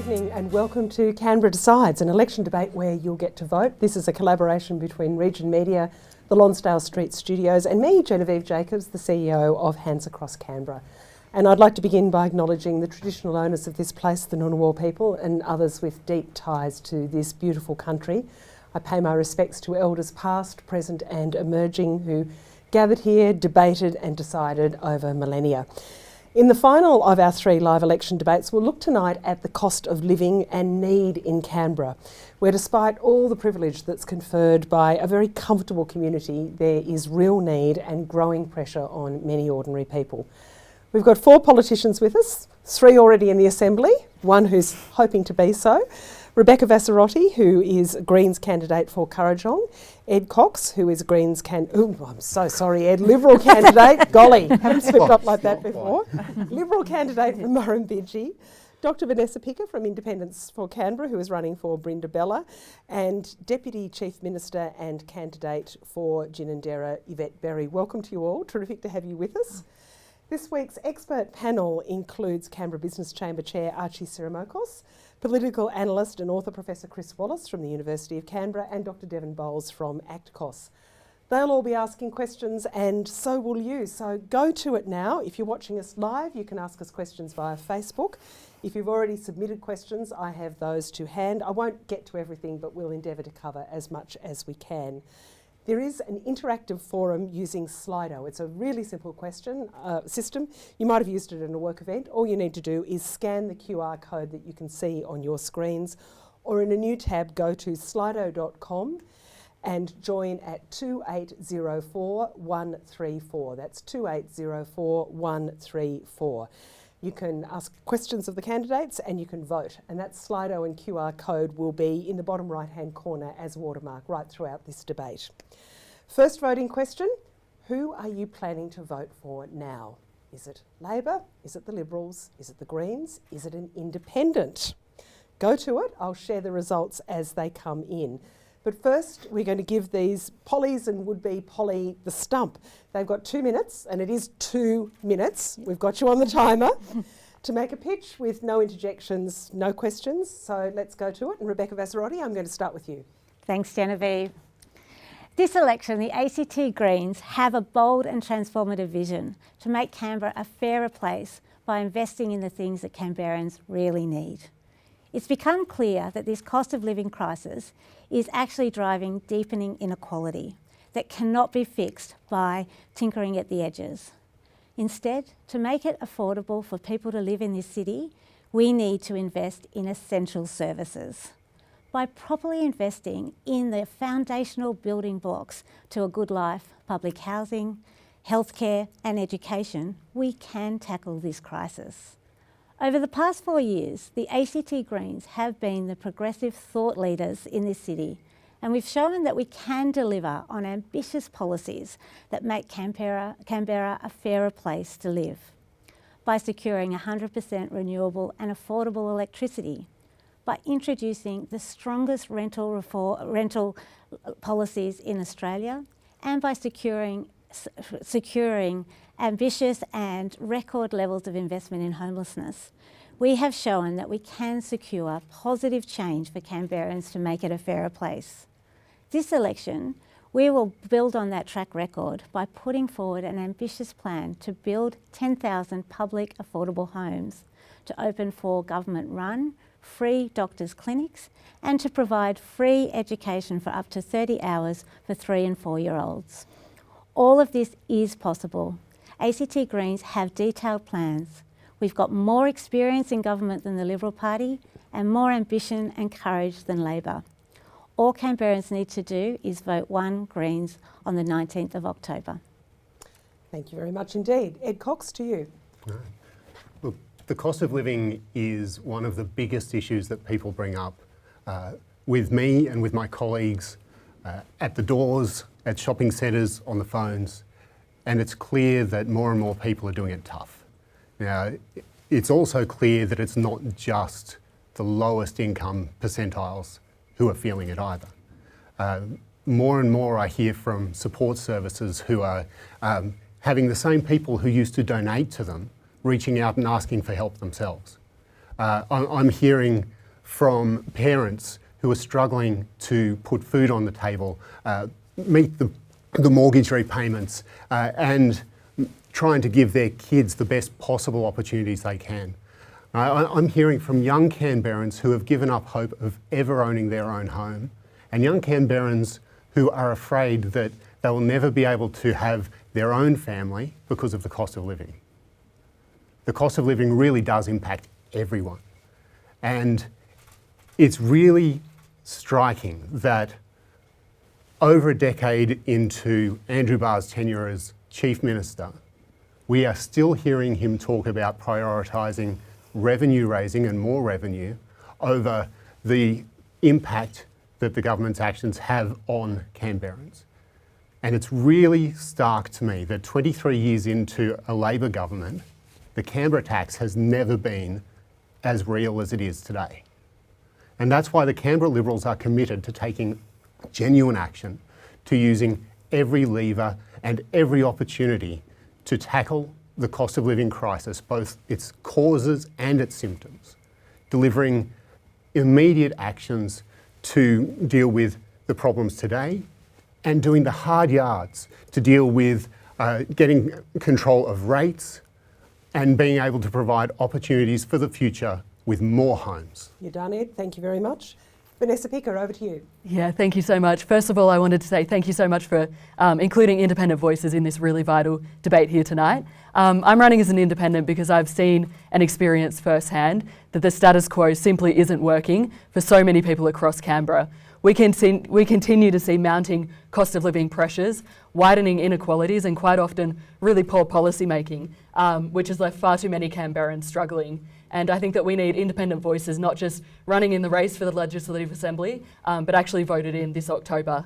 evening and welcome to Canberra Decides, an election debate where you'll get to vote. This is a collaboration between Region Media, the Lonsdale St Studios and me, Genevieve Jacobs, the CEO of Hands Across Canberra. And I'd like to begin by acknowledging the traditional owners of this place, the Ngunnawal people, and others with deep ties to this beautiful country. I pay my respects to elders past, present and emerging who gathered here, debated and decided over millennia. In the final of our 3 live election debates, we'll look tonight at the cost of living and need in Canberra, where despite all the privilege that's conferred by a very comfortable community, there is real need and growing pressure on many ordinary people. We've got 4 politicians with us, 3 already in the Assembly, 1 who's hoping to be so. Rebecca Vassarotti, who is Greens candidate for Kurrajong. Ed Cox, who is Greens Liberal candidate. Golly, haven't slipped up like that before. Liberal candidate for Murrumbidgee. Dr Vanessa Picker from Independence for Canberra, who is running for Brindabella, and Deputy Chief Minister and candidate for Ginninderra, Yvette. Welcome to you all. Terrific to have you with us. This week's expert panel includes Canberra Business Chamber Chair Archie Sirimokos, political analyst and author Professor Chris Wallace from the University of Canberra, and Dr Devon Bowles from ACTCOS. They'll all be asking questions and so will you. So go to it now. If you're watching us live, you can ask us questions via Facebook. If you've already submitted questions, I have those to hand. I won't get to everything, but we'll endeavour to cover as much as we can. There is an interactive forum using Slido. It's a really simple system. You might have used it in a work event. All you need to do is scan the QR code that you can see on your screens, or in a new tab, go to slido.com and join at 2804134. That's 2804134. You can ask questions of the candidates and you can vote, and that Slido and QR code will be in the bottom right-hand corner as watermark right throughout this debate. First voting question, who are you planning to vote for now? Is it Labor? Is it the Liberals? Is it the Greens? Is it an independent? Go to it, I'll share the results as they come in. But first, we're going to give these Pollies and would-be Polly the stump. They've got 2 minutes, and it is 2 minutes. We've got you on the timer to make a pitch with no interjections, no questions. So let's go to it. And Rebecca Vassarotti, I'm going to start with you. Thanks, Genevieve. This election, the ACT Greens have a bold and transformative vision to make Canberra a fairer place by investing in the things that Canberrans really need. It's become clear that this cost of living crisis is actually driving deepening inequality that cannot be fixed by tinkering at the edges. Instead, to make it affordable for people to live in this city, we need to invest in essential services. By properly investing in the foundational building blocks to a good life, public housing, healthcare and education, we can tackle this crisis. Over the past 4 years, the ACT Greens have been the progressive thought leaders in this city, and we've shown that we can deliver on ambitious policies that make Canberra a fairer place to live. By securing 100% renewable and affordable electricity, by introducing the strongest rental policies in Australia, and by securing ambitious and record levels of investment in homelessness, we have shown that we can secure positive change for Canberrans to make it a fairer place. This election, we will build on that track record by putting forward an ambitious plan to build 10,000 public affordable homes, to open 4 government-run, free doctors' clinics, and to provide free education for up to 30 hours for 3 and 4-year-olds. All of this is possible. ACT Greens have detailed plans. We've got more experience in government than the Liberal Party and more ambition and courage than Labor. All Canberrans need to do is vote 1 Greens on the 19th of October. Thank you very much indeed. Ed Cox, to you. Look, the cost of living is one of the biggest issues that people bring up with me and with my colleagues at the doors, at shopping centres, on the phones. And it's clear that more and more people are doing it tough. Now, it's also clear that it's not just the lowest income percentiles who are feeling it either. More and more I hear from support services who are having the same people who used to donate to them reaching out and asking for help themselves. I'm hearing from parents who are struggling to put food on the table, meet the mortgage repayments, and trying to give their kids the best possible opportunities they can. I'm hearing from young Canberrans who have given up hope of ever owning their own home, and young Canberrans who are afraid that they will never be able to have their own family because of the cost of living. The cost of living really does impact everyone. And it's really striking that over a decade into Andrew Barr's tenure as Chief Minister, we are still hearing him talk about prioritising revenue raising and more revenue over the impact that the government's actions have on Canberrans. And it's really stark to me that 23 years into a Labor government, the Canberra tax has never been as real as it is today. And that's why the Canberra Liberals are committed to taking genuine action, to using every lever and every opportunity to tackle the cost of living crisis, both its causes and its symptoms, delivering immediate actions to deal with the problems today and doing the hard yards to deal with getting control of rates and being able to provide opportunities for the future with more homes. You're done, Ed. Thank you very much. Vanessa Picker, over to you. Yeah, thank you so much. First of all, I wanted to say thank you so much for including independent voices in this really vital debate here tonight. I'm running as an independent because I've seen and experienced firsthand that the status quo simply isn't working for so many people across Canberra. We continue to see mounting cost of living pressures, widening inequalities, and quite often really poor policy making, which has left far too many Canberrans struggling. And I think that we need independent voices, not just running in the race for the Legislative Assembly, but actually voted in this October.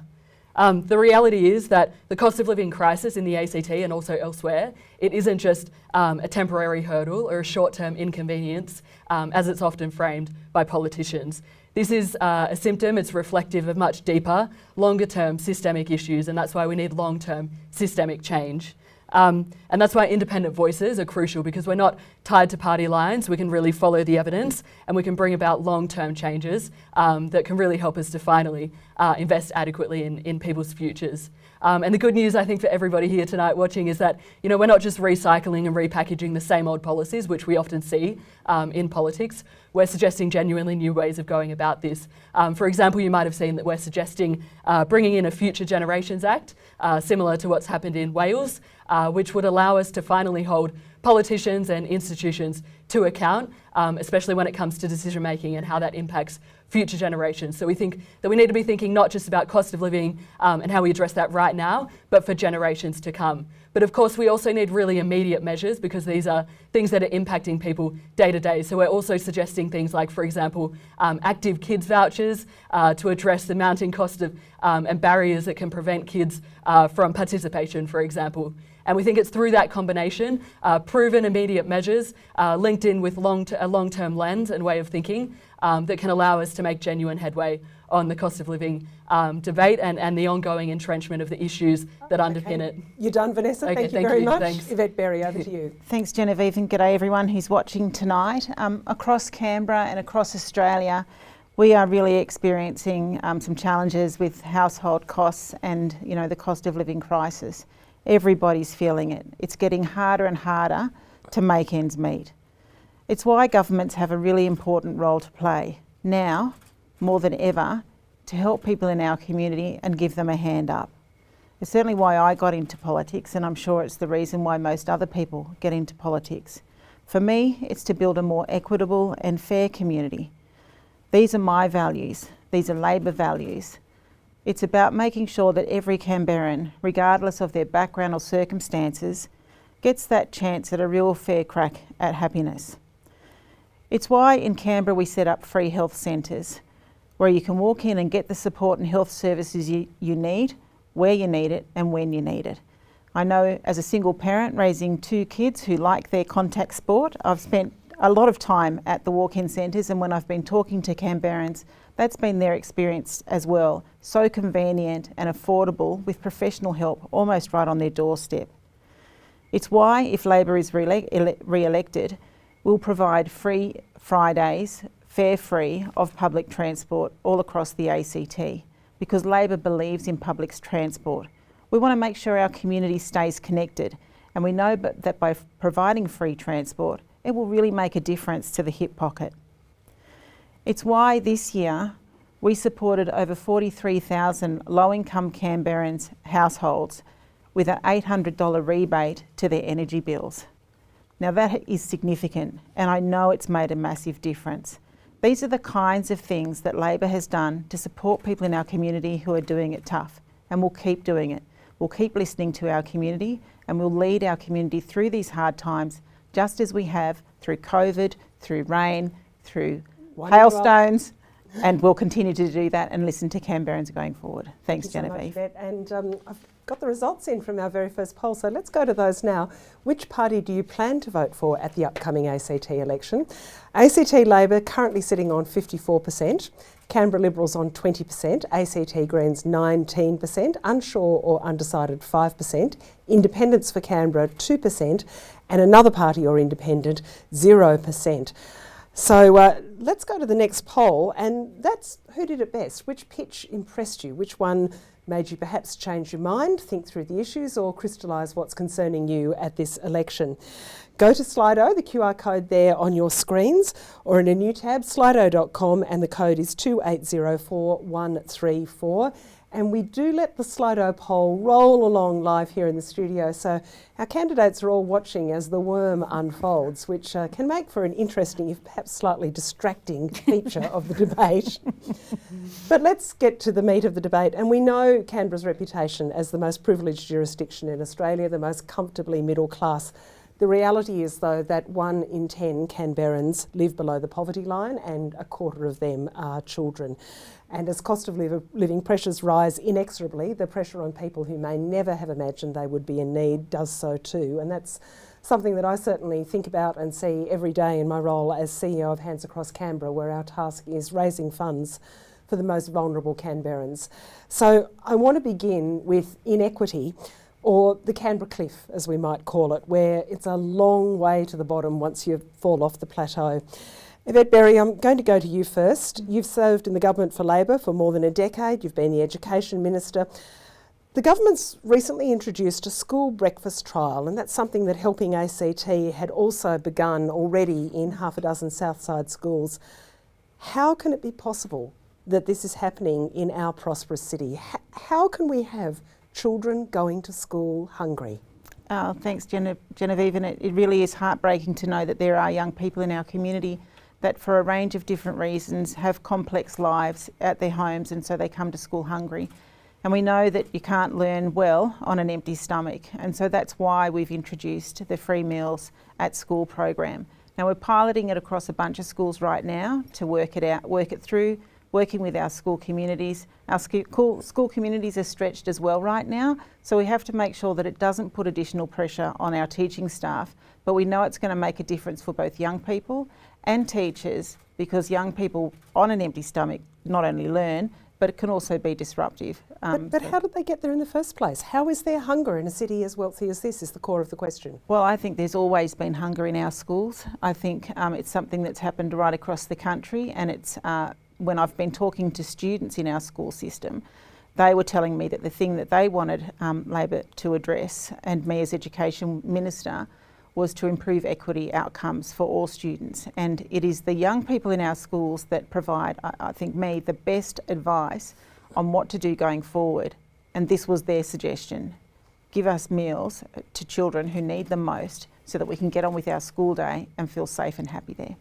The reality is that the cost of living crisis in the ACT and also elsewhere, it isn't just a temporary hurdle or a short-term inconvenience, as it's often framed by politicians. This is a symptom, it's reflective of much deeper, longer-term systemic issues, and that's why we need long-term systemic change. And that's why independent voices are crucial, because we're not tied to party lines. We can really follow the evidence and we can bring about long-term changes that can really help us to finally invest adequately in people's futures. And the good news, I think, for everybody here tonight watching is that, you know, we're not just recycling and repackaging the same old policies, which we often see in politics. We're suggesting genuinely new ways of going about this. For example, you might have seen that we're suggesting bringing in a Future Generations Act, similar to what's happened in Wales, which would allow us to finally hold politicians and institutions to account, especially when it comes to decision making and how that impacts future generations. So we think that we need to be thinking not just about cost of living and how we address that right now, but for generations to come. But of course, we also need really immediate measures, because these are things that are impacting people day to day. So we're also suggesting things like, for example, active kids vouchers to address the mounting cost of and barriers that can prevent kids from participation, for example. And we think it's through that combination, proven immediate measures linked in with a long-term lens and way of thinking that can allow us to make genuine headway on the cost of living debate and the ongoing entrenchment of the issues that underpin it. You're done, Vanessa. Okay, thank you very much. Thanks. Yvette Berry, over to you. Thanks, Genevieve, and g'day everyone who's watching tonight. Across Canberra and across Australia, we are really experiencing some challenges with household costs and, you know, the cost of living crisis. Everybody's feeling it. It's getting harder and harder to make ends meet. It's why governments have a really important role to play now, more than ever, to help people in our community and give them a hand up. It's certainly why I got into politics, and I'm sure it's the reason why most other people get into politics. For me, it's to build a more equitable and fair community. These are my values. These are Labor values. It's about making sure that every Canberran, regardless of their background or circumstances, gets that chance at a real fair crack at happiness. It's why in Canberra we set up free health centres, where you can walk in and get the support and health services you need, where you need it and when you need it. I know as a single parent raising 2 kids who like their contact sport, I've spent a lot of time at the walk-in centres, and when I've been talking to Canberrans, that's been their experience as well. So convenient and affordable, with professional help almost right on their doorstep. It's why, if Labor is re-elected, we'll provide free Fridays fare free of public transport all across the ACT, because Labor believes in public transport. We want to make sure our community stays connected, and we know that by providing free transport, it will really make a difference to the hip pocket. It's why this year we supported over 43,000 low-income Canberrans households with an $800 rebate to their energy bills. Now that is significant, and I know it's made a massive difference. These are the kinds of things that Labor has done to support people in our community who are doing it tough, and we'll keep doing it. We'll keep listening to our community, and we'll lead our community through these hard times, just as we have through COVID, through rain, through hailstones, and we'll continue to do that and listen to Canberrans going forward. Thanks, Genevieve. So much, Yvette. And I've got the results in from our very first poll, so let's go to those now. Which party do you plan to vote for at the upcoming ACT election? ACT Labor currently sitting on 54%, Canberra Liberals on 20%, ACT Greens 19%, Unsure or Undecided 5%, Independents for Canberra 2%, and another party or independent 0%. So let's go to the next poll, and that's who did it best? Which pitch impressed you? Which one made you perhaps change your mind, think through the issues, or crystallise what's concerning you at this election? Go to Slido, the QR code there on your screens, or in a new tab, slido.com, and the code is 2804134. And we do let the Slido poll roll along live here in the studio, so our candidates are all watching as the worm unfolds, which can make for an interesting, if perhaps slightly distracting feature of the debate. But let's get to the meat of the debate, and we know Canberra's reputation as the most privileged jurisdiction in Australia, the most comfortably middle class. The reality is, though, that 1 in 10 Canberrans live below the poverty line, and a quarter of them are children. And as cost of living pressures rise inexorably, the pressure on people who may never have imagined they would be in need does so too. And that's something that I certainly think about and see every day in my role as CEO of Hands Across Canberra, where our task is raising funds for the most vulnerable Canberrans. So I want to begin with inequity, or the Canberra Cliff, as we might call it, where it's a long way to the bottom once you fall off the plateau. Yvette Berry, I'm going to go to you first. You've served in the government for Labor for more than a decade. You've been the Education Minister. The government's recently introduced a school breakfast trial, and that's something that Helping ACT had also begun already in half a dozen Southside schools. How can it be possible that this is happening in our prosperous city? How can we have children going to school hungry? Thanks, Genevieve, and it really is heartbreaking to know that there are young people in our community that for a range of different reasons have complex lives at their homes, and so they come to school hungry. And we know that you can't learn well on an empty stomach, and so that's why we've introduced the free meals at school program. Now we're piloting it across a bunch of schools right now to work it through, working with our school communities. Our school communities are stretched as well right now, so we have to make sure that it doesn't put additional pressure on our teaching staff, but we know it's going to make a difference for both young people and teachers, because young people on an empty stomach not only learn, but it can also be disruptive. But how did they get there in the first place? How is there hunger in a city as wealthy as this, is the core of the question. Well, I think there's always been hunger in our schools. I think it's something that's happened right across the country, and it's when I've been talking to students in our school system, they were telling me that the thing that they wanted Labor to address, and me as Education Minister, was to improve equity outcomes for all students. And it is the young people in our schools that provide, I think, me the best advice on what to do going forward. And this was their suggestion. Give us meals to children who need them most, so that we can get on with our school day and feel safe and happy there.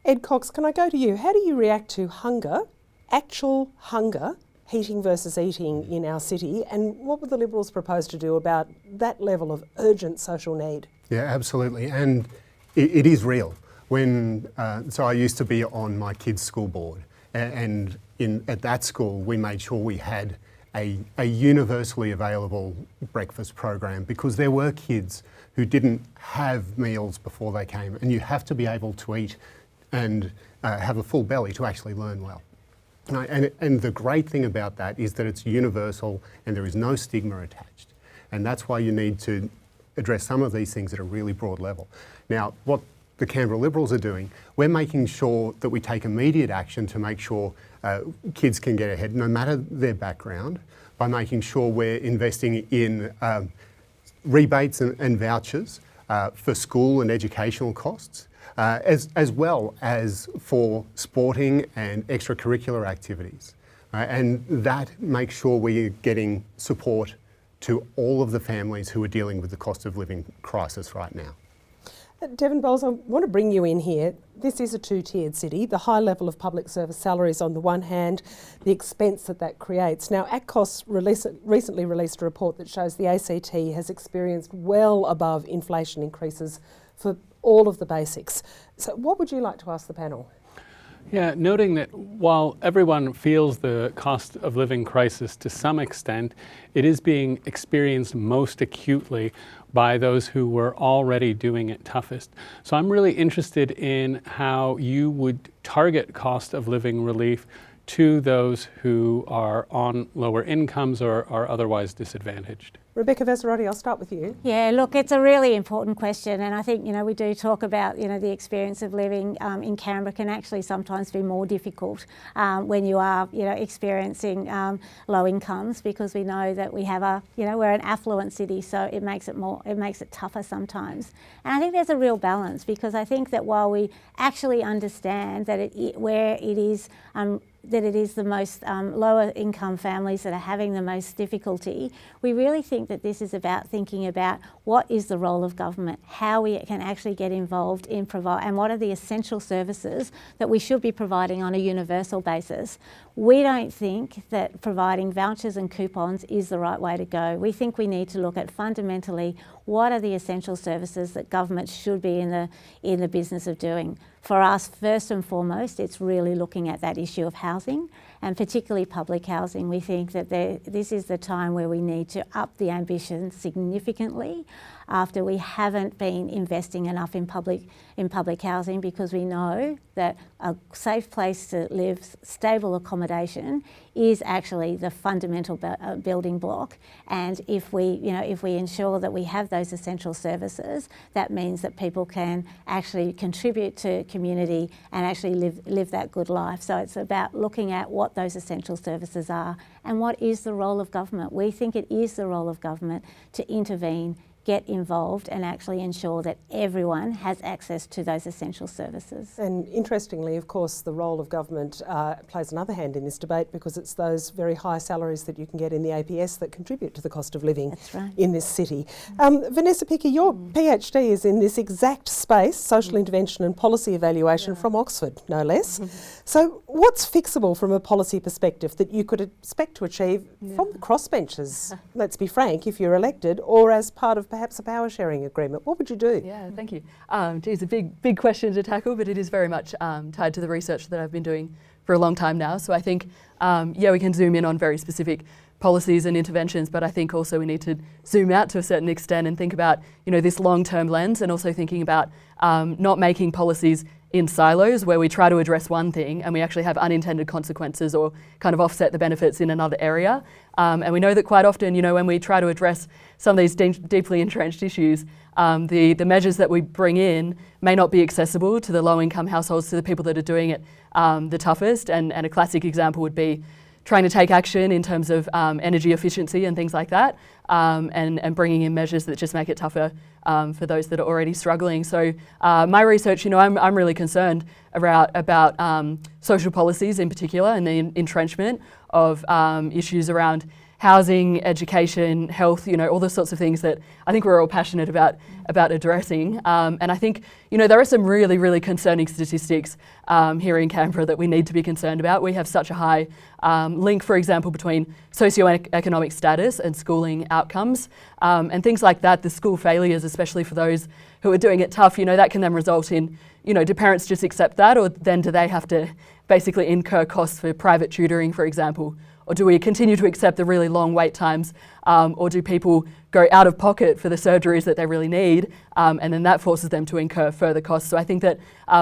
Ed Cox, can I go to you? How do you react to hunger, actual hunger, heating versus eating in our city, and what would the Liberals propose to do about that level of urgent social need? Yeah, absolutely, and it is real. So I used to be on my kids' school board, and at that school we made sure we had a universally available breakfast program, because there were kids who didn't have meals before they came, and you have to be able to eat and have a full belly to actually learn well. And the great thing about that is that it's universal and there is no stigma attached. And that's why you need to address some of these things at a really broad level. Now, what the Canberra Liberals are doing, we're making sure that we take immediate action to make sure kids can get ahead, no matter their background, by making sure we're investing in rebates and vouchers for school and educational costs, as well as for sporting and extracurricular activities. And that makes sure we're getting support to all of the families who are dealing with the cost of living crisis right now. Devon Bowles, I want to bring you in here. This is a two-tiered city. The high level of public service salaries on the one hand, the expense that creates. Now, ACCOS recently released a report that shows the ACT has experienced well above inflation increases for all of the basics. So what would you like to ask the panel? Yeah, noting that while everyone feels the cost of living crisis to some extent, it is being experienced most acutely by those who were already doing it toughest. So I'm really interested in how you would target cost of living relief to those who are on lower incomes or are otherwise disadvantaged. Rebecca Vassarotti, I'll start with you. Yeah, look, it's a really important question, and I think, we do talk about, the experience of living in Canberra can actually sometimes be more difficult when you are, experiencing low incomes, because we know that we have we're an affluent city, so it makes it tougher sometimes. And I think there's a real balance, because I think that while we actually understand that that it is the most lower income families that are having the most difficulty, we really think that this is about thinking about what is the role of government, how we can actually get involved in and what are the essential services that we should be providing on a universal basis. We don't think that providing vouchers and coupons is the right way to go. We think we need to look at fundamentally what are the essential services that government should be in the business of doing. For us, first and foremost, it's really looking at that issue of housing, and particularly public housing. We think that this is the time where we need to up the ambition significantly after we haven't been investing enough in public housing, because we know that a safe place to live, stable accommodation, is actually the fundamental building block. And if we ensure that we have those essential services, that means that people can actually contribute to community and actually live that good life. So it's about looking at what those essential services are and what is the role of government. We think it is the role of government to intervene, get involved, and actually ensure that everyone has access to those essential services. And interestingly, of course, the role of government plays another hand in this debate, because it's those very high salaries that you can get in the APS that contribute to the cost of living in this city. Vanessa Picker, your PhD is in this exact space, social intervention and policy evaluation, from Oxford, no less. So what's fixable from a policy perspective that you could expect to achieve from the crossbenchers, let's be frank, if you're elected, or as part of perhaps a power sharing agreement? What would you do? Yeah, thank you. Geez, a big question to tackle, but it is very much tied to the research that I've been doing for a long time now. So I think, we can zoom in on very specific policies and interventions, but I think also we need to zoom out to a certain extent and think about, this long-term lens, and also thinking about not making policies in silos where we try to address one thing and we actually have unintended consequences or kind of offset the benefits in another area. And we know that quite often, when we try to address some of these deeply entrenched issues, the measures that we bring in may not be accessible to the low-income households, to the people that are doing it the toughest. And a classic example would be trying to take action in terms of energy efficiency and things like that, and bringing in measures that just make it tougher for those that are already struggling. So my research, I'm really concerned about social policies in particular, and the entrenchment of issues around housing, education, health, all the sorts of things that I think we're all passionate about addressing. And I think, there are some really, really concerning statistics here in Canberra that we need to be concerned about. We have such a high link, for example, between socioeconomic status and schooling outcomes, and things like that. The school failures, especially for those who are doing it tough, that can then result in, do parents just accept that, or then do they have to basically incur costs for private tutoring, for example? Or do we continue to accept the really long wait times, or do people go out of pocket for the surgeries that they really need, and then that forces them to incur further costs? So I think that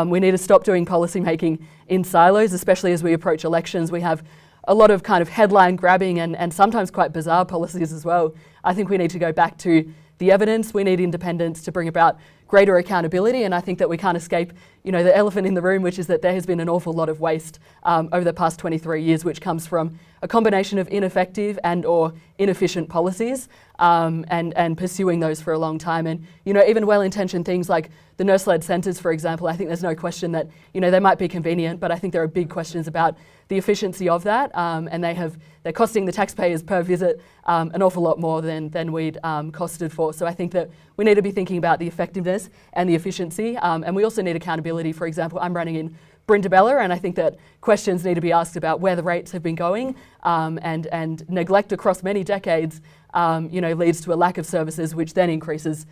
we need to stop doing policy making in silos, especially as we approach elections. We have a lot of kind of headline grabbing and sometimes quite bizarre policies as well. I think we need to go back to the evidence. We need independence to bring about greater accountability, and I think that we can't escape, the elephant in the room, which is that there has been an awful lot of waste over the past 23 years, which comes from a combination of ineffective and or inefficient policies, and pursuing those for a long time. And, even well-intentioned things like the nurse-led centres, for example, I think there's no question that, they might be convenient, but I think there are big questions about the efficiency of that, and they're costing the taxpayers per visit an awful lot more than we'd costed for. So I think that we need to be thinking about the effectiveness and the efficiency, and we also need accountability. For example, I'm running in Brindabella, and I think that questions need to be asked about where the rates have been going, and neglect across many decades, leads to a lack of services, which then increases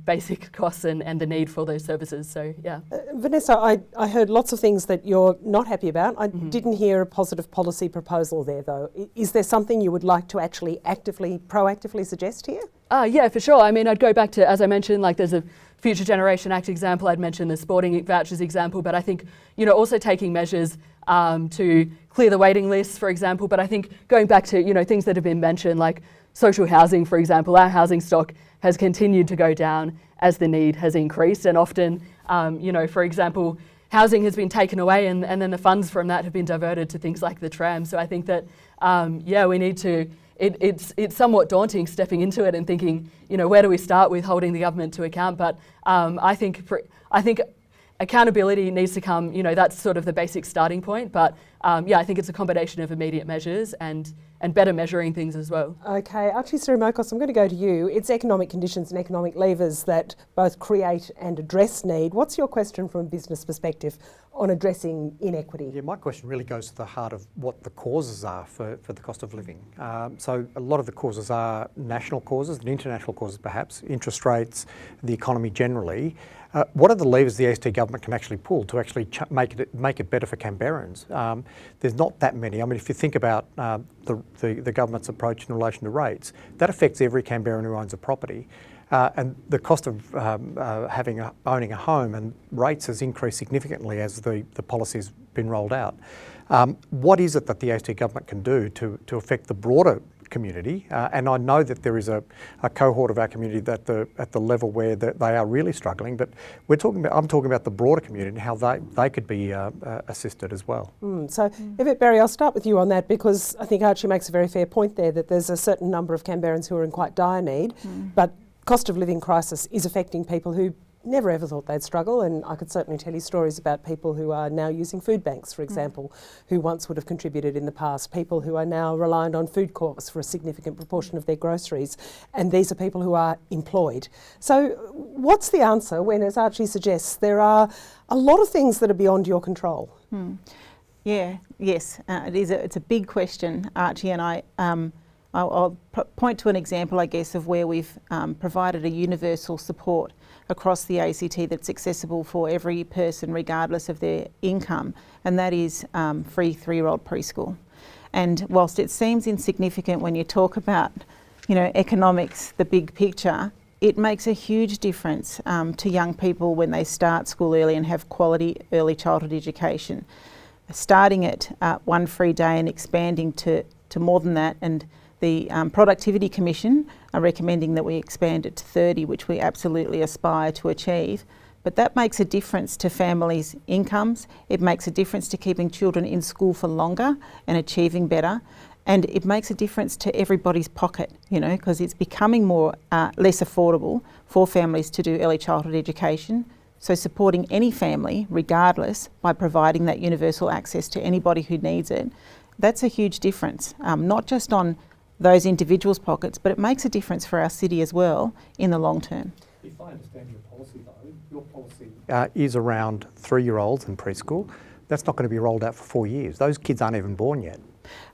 basic costs and the need for those services. So, yeah. Vanessa, I heard lots of things that you're not happy about. I didn't hear a positive policy proposal there, though. Is there something you would like to actually proactively suggest here? Yeah, for sure. I mean, I'd go back to, as I mentioned, like there's a Future Generation Act example, I'd mentioned the sporting vouchers example, but I think, also taking measures to clear the waiting lists, for example. But I think going back to, things that have been mentioned, like social housing, for example, our housing stock has continued to go down as the need has increased. And often, for example, housing has been taken away and then the funds from that have been diverted to things like the tram. So I think that, we need to, it's somewhat daunting stepping into it and thinking, where do we start with holding the government to account? But I think accountability needs to come, that's sort of the basic starting point. But I think it's a combination of immediate measures and better measuring things as well. Okay, Archie Sirimokos, I'm going to go to you. It's economic conditions and economic levers that both create and address need. What's your question from a business perspective on addressing inequity? Yeah, my question really goes to the heart of what the causes are for the cost of living. So a lot of the causes are national causes and international causes perhaps, interest rates, the economy generally. What are the levers the AST government can actually pull to actually make it better for Canberrans? There's not that many. I mean, if you think about the government's approach in relation to rates, that affects every Canberran who owns a property. And the cost of owning a home and rates has increased significantly as the policy's been rolled out. What is it that the AST government can do to affect the broader community? And I know that there is a cohort of our community that at the level where they are really struggling, but I'm talking about the broader community and how they could be assisted as well. Yvette Berry, I'll start with you on that, because I think Archie makes a very fair point there that there's a certain number of Canberrans who are in quite dire need, but cost of living crisis is affecting people who never ever thought they'd struggle, and I could certainly tell you stories about people who are now using food banks, for example, who once would have contributed in the past, people who are now reliant on food co-ops for a significant proportion of their groceries, and these are people who are employed. So what's the answer when, as Archie suggests, there are a lot of things that are beyond your control? It's a big question, Archie, and I'll point to an example, I guess, of where we've provided a universal support across the ACT that's accessible for every person regardless of their income, and that is free 3-year-old preschool. And whilst it seems insignificant when you talk about, economics, the big picture, it makes a huge difference to young people when they start school early and have quality early childhood education. Starting at 1 free day and expanding to more than that, and the Productivity Commission are recommending that we expand it to 30, which we absolutely aspire to achieve. But that makes a difference to families' incomes. It makes a difference to keeping children in school for longer and achieving better. And it makes a difference to everybody's pocket, because it's becoming less affordable for families to do early childhood education. So supporting any family, regardless, by providing that universal access to anybody who needs it, that's a huge difference, not just on those individuals' pockets, but it makes a difference for our city as well in the long term. If I understand your policy though, your policy is around 3-year-olds in preschool. That's not going to be rolled out for 4 years. Those kids aren't even born yet.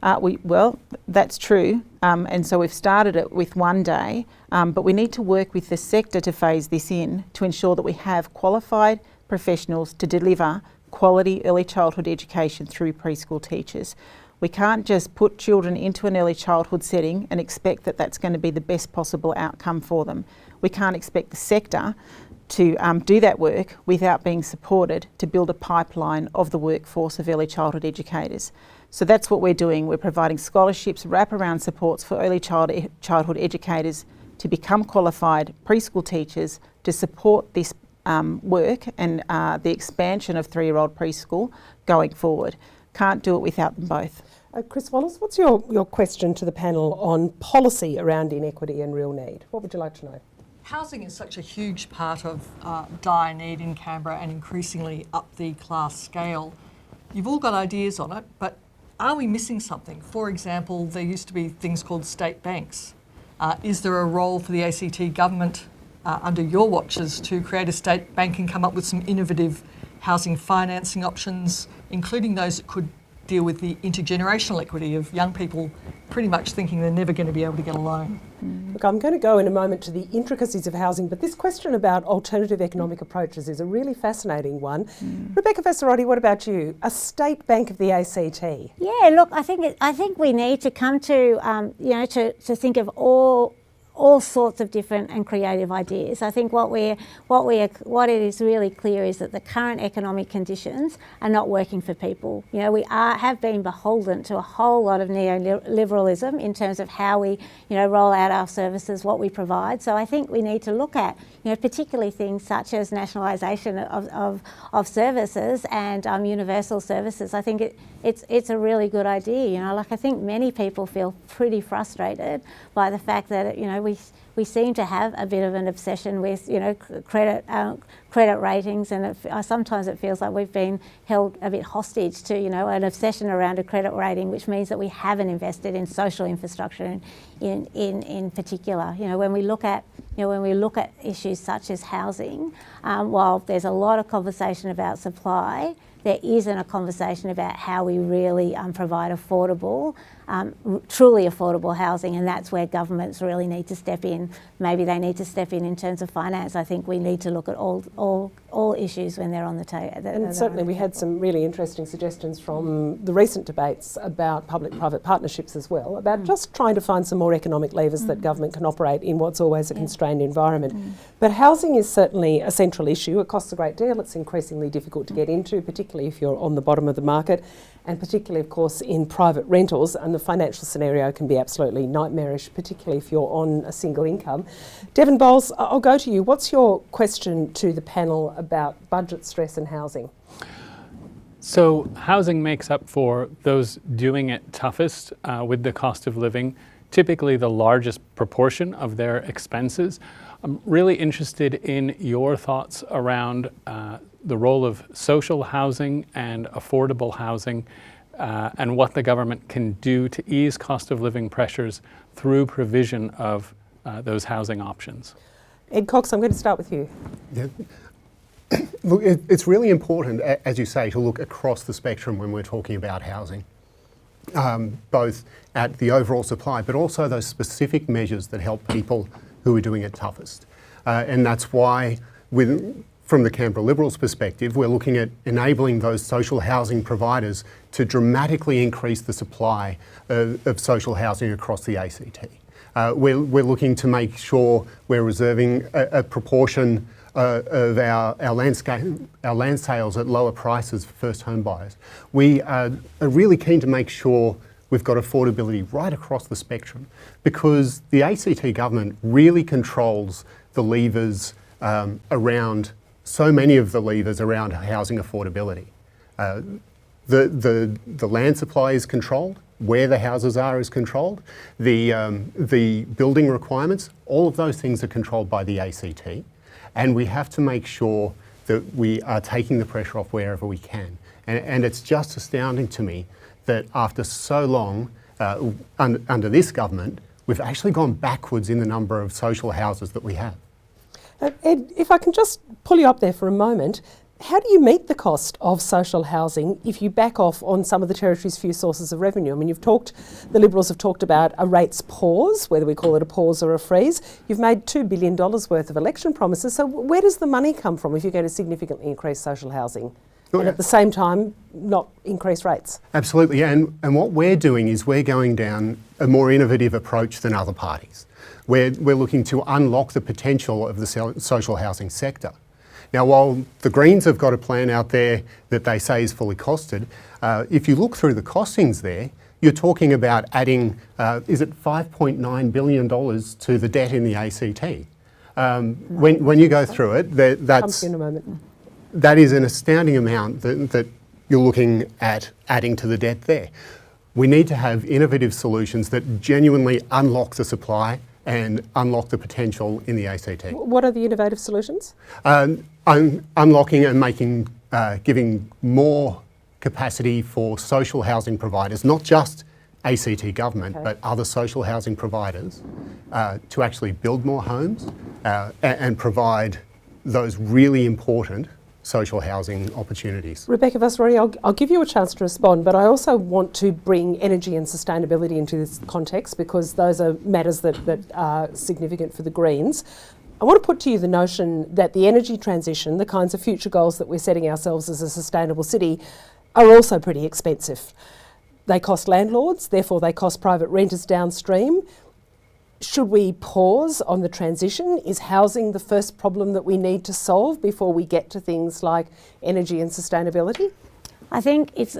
Well, that's true, and so we've started it with 1 day, but we need to work with the sector to phase this in to ensure that we have qualified professionals to deliver quality early childhood education through preschool teachers. We can't just put children into an early childhood setting and expect that that's going to be the best possible outcome for them. We can't expect the sector to do that work without being supported to build a pipeline of the workforce of early childhood educators. So that's what we're doing. We're providing scholarships, wraparound supports for early childhood educators to become qualified preschool teachers to support this work and the expansion of 3-year-old preschool going forward. Can't do it without them both. Chris Wallace, what's your question to the panel on policy around inequity and real need? What would you like to know? Housing is such a huge part of dire need in Canberra and increasingly up the class scale. You've all got ideas on it, but are we missing something? For example, there used to be things called state banks. Is there a role for the ACT government under your watches to create a state bank and come up with some innovative housing financing options, including those that could deal with the intergenerational equity of young people pretty much thinking they're never going to be able to get a loan? Look, I'm going to go in a moment to the intricacies of housing, but this question about alternative economic approaches is a really fascinating one. Rebecca Vassarotti, what about you? A state bank of the ACT? Yeah, look, I think we need to come to to think of all sorts of different and creative ideas. I think what it is really clear is that the current economic conditions are not working for people. You know, we have been beholden to a whole lot of neoliberalism in terms of how we, roll out our services, what we provide. So I think we need to look at, particularly things such as nationalisation of services and universal services. I think it's a really good idea. I think many people feel pretty frustrated by the fact that we seem to have a bit of an obsession with credit ratings, and sometimes it feels like we've been held a bit hostage to an obsession around a credit rating, which means that we haven't invested in social infrastructure in particular. When we look at issues such as housing, while there's a lot of conversation about supply, there isn't a conversation about how we really provide affordable, truly affordable housing, and that's where governments really need to step in. Maybe they need to step in terms of finance. I think we need to look at all issues when they're on the table. And certainly we had some really interesting suggestions from the recent debates about public-private partnerships as well, about just trying to find some more economic levers that government can operate in what's always a constrained environment. But housing is certainly a central issue. It costs a great deal. It's increasingly difficult to get into, particularly if you're on the bottom of the market, and particularly, of course, in private rentals, and the financial scenario can be absolutely nightmarish, particularly if you're on a single income. Devon Bowles, I'll go to you. What's your question to the panel about budget stress and housing? So housing makes up for those doing it toughest with the cost of living, typically the largest proportion of their expenses. I'm really interested in your thoughts around the role of social housing and affordable housing and what the government can do to ease cost of living pressures through provision of those housing options. Ed Cox, I'm going to start with you. Yeah. Look, it's really important, as you say, to look across the spectrum when we're talking about housing, both at the overall supply, but also those specific measures that help people who are doing it toughest. And that's why, from the Canberra Liberals' perspective, we're looking at enabling those social housing providers to dramatically increase the supply of social housing across the ACT. We're looking to make sure we're reserving a proportion of our land sales at lower prices for first home buyers. We are really keen to make sure we've got affordability right across the spectrum, because the ACT government really controls the levers around, so many of the levers around housing affordability. The land supply is controlled, where the houses are is controlled, the building requirements, all of those things are controlled by the ACT, and we have to make sure that we are taking the pressure off wherever we can. And it's just astounding to me that after so long, under this government, we've actually gone backwards in the number of social houses that we have. Ed, if I can just pull you up there for a moment, how do you meet the cost of social housing if you back off on some of the Territory's few sources of revenue? I mean, the Liberals have talked about a rates pause, whether we call it a pause or a freeze. You've made $2 billion worth of election promises, so where does the money come from if you're going to significantly increase social housing? And at the same time, not increase rates? Absolutely, and what we're doing is we're going down a more innovative approach than other parties. We're looking to unlock the potential of the social housing sector. Now, while the Greens have got a plan out there that they say is fully costed, if you look through the costings there, you're talking about adding, is it $5.9 billion to the debt in the ACT? When you go through it, that's in a moment. that is an astounding amount that you're looking at adding to the debt there. We need to have innovative solutions that genuinely unlock the supply and unlock the potential in the ACT. What are the innovative solutions? Unlocking and making, giving more capacity for social housing providers, not just ACT government, but other social housing providers, to actually build more homes and provide those really important social housing opportunities. Rebecca Vassarotti, I'll give you a chance to respond, but I also want to bring energy and sustainability into this context because those are matters that are significant for the Greens. I want to put to you the notion that the energy transition, the kinds of future goals that we're setting ourselves as a sustainable city, are also pretty expensive. They cost landlords, therefore they cost private renters downstream. Should we pause on the transition? Is housing the first problem that we need to solve before we get to things like energy and sustainability? I think it's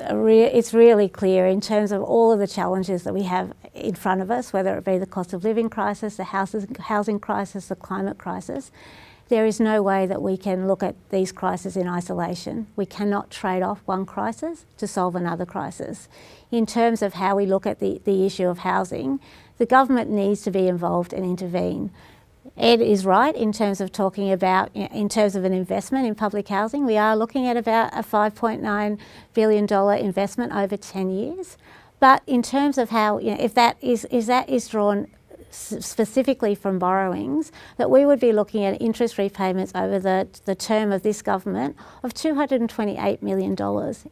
really clear in terms of all of the challenges that we have in front of us, whether it be the cost of living crisis, the housing crisis, the climate crisis. There is no way that we can look at these crises in isolation. We cannot trade off one crisis to solve another crisis. In terms of how we look at the issue of housing, the government needs to be involved and intervene. Ed is right in terms of talking about, in terms of an investment in public housing. We are looking at about a $5.9 billion investment over 10 years. But in terms of how, if that is drawn specifically from borrowings, that we would be looking at interest repayments over the term of this government of $228 million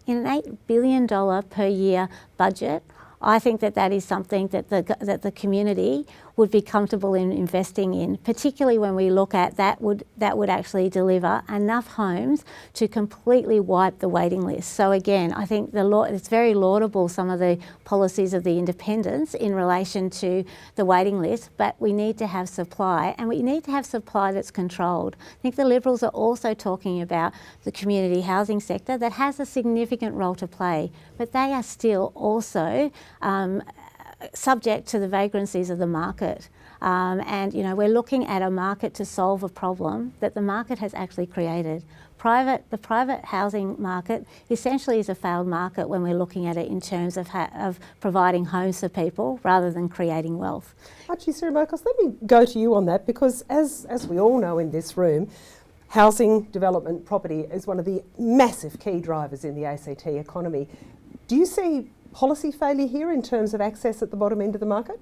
in an $8 billion per year budget. I think that is something that the community would be comfortable in investing in, particularly when we look at that would actually deliver enough homes to completely wipe the waiting list. So again, I think it's very laudable, some of the policies of the independents in relation to the waiting list, but we need to have supply, and we need to have supply that's controlled. I think the Liberals are also talking about the community housing sector that has a significant role to play, but they are still also subject to the vagrancies of the market. And we're looking at a market to solve a problem that the market has actually created. The private housing market essentially is a failed market when we're looking at it in terms of providing homes for people rather than creating wealth. Actually, Sarah Marcos, let me go to you on that because as we all know in this room, housing development property is one of the massive key drivers in the ACT economy. Do you see policy failure here in terms of access at the bottom end of the market?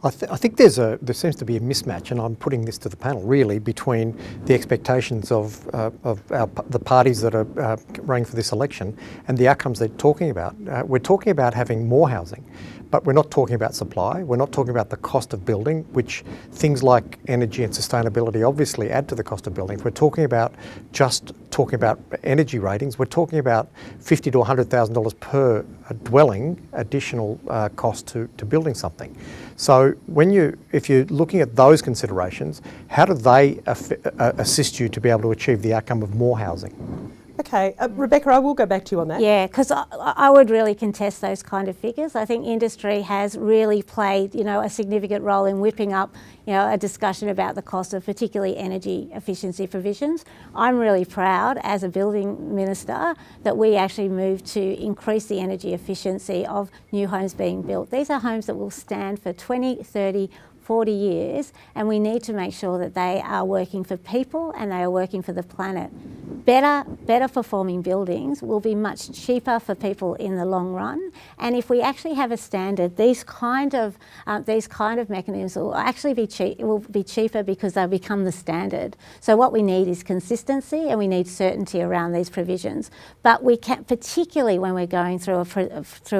I think there seems to be a mismatch, and I'm putting this to the panel really, between the expectations of the parties that are running for this election and the outcomes they're talking about. We're talking about having more housing, but we're not talking about supply. We're not talking about the cost of building, which things like energy and sustainability obviously add to the cost of building. If we're talking about energy ratings, we're talking about $50,000 to $100,000 per dwelling additional cost to building something. So if you're looking at those considerations, how do they assist you to be able to achieve the outcome of more housing? Okay, Rebecca, I will go back to you on that. Yeah, because I would really contest those kind of figures. I think industry has really played, a significant role in whipping up, a discussion about the cost of particularly energy efficiency provisions. I'm really proud as a building minister that we actually moved to increase the energy efficiency of new homes being built. These are homes that will stand for 20, 30, 40 years, and we need to make sure that they are working for people and they are working for the planet. Better performing buildings will be much cheaper for people in the long run, and if we actually have a standard, these kind of mechanisms will actually be cheaper because they'll become the standard. So what we need is consistency, and we need certainty around these provisions. But we can, particularly when we're going through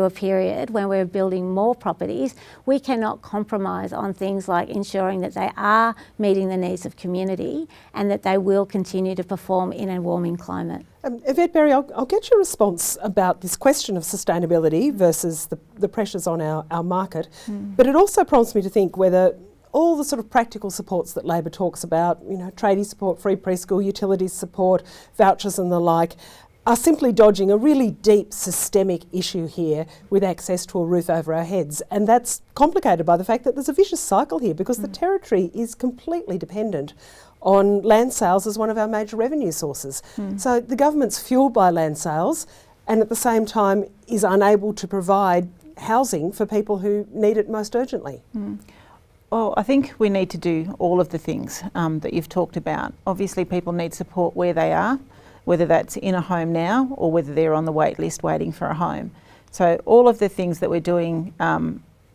a period when we're building more properties, we cannot compromise on things like ensuring that they are meeting the needs of community and that they will continue to perform in a warming climate. Yvette Berry, I'll get your response about this question of sustainability versus the pressures on our market, but it also prompts me to think whether all the sort of practical supports that Labor talks about, tradie support, free preschool, utilities support, vouchers and the like, are simply dodging a really deep systemic issue here with access to a roof over our heads. And that's complicated by the fact that there's a vicious cycle here because the territory is completely dependent on land sales as one of our major revenue sources. So the government's fuelled by land sales and at the same time is unable to provide housing for people who need it most urgently. Well, I think we need to do all of the things that you've talked about. Obviously, people need support where they are, whether that's in a home now or whether they're on the wait list waiting for a home. So all of the things that we're doing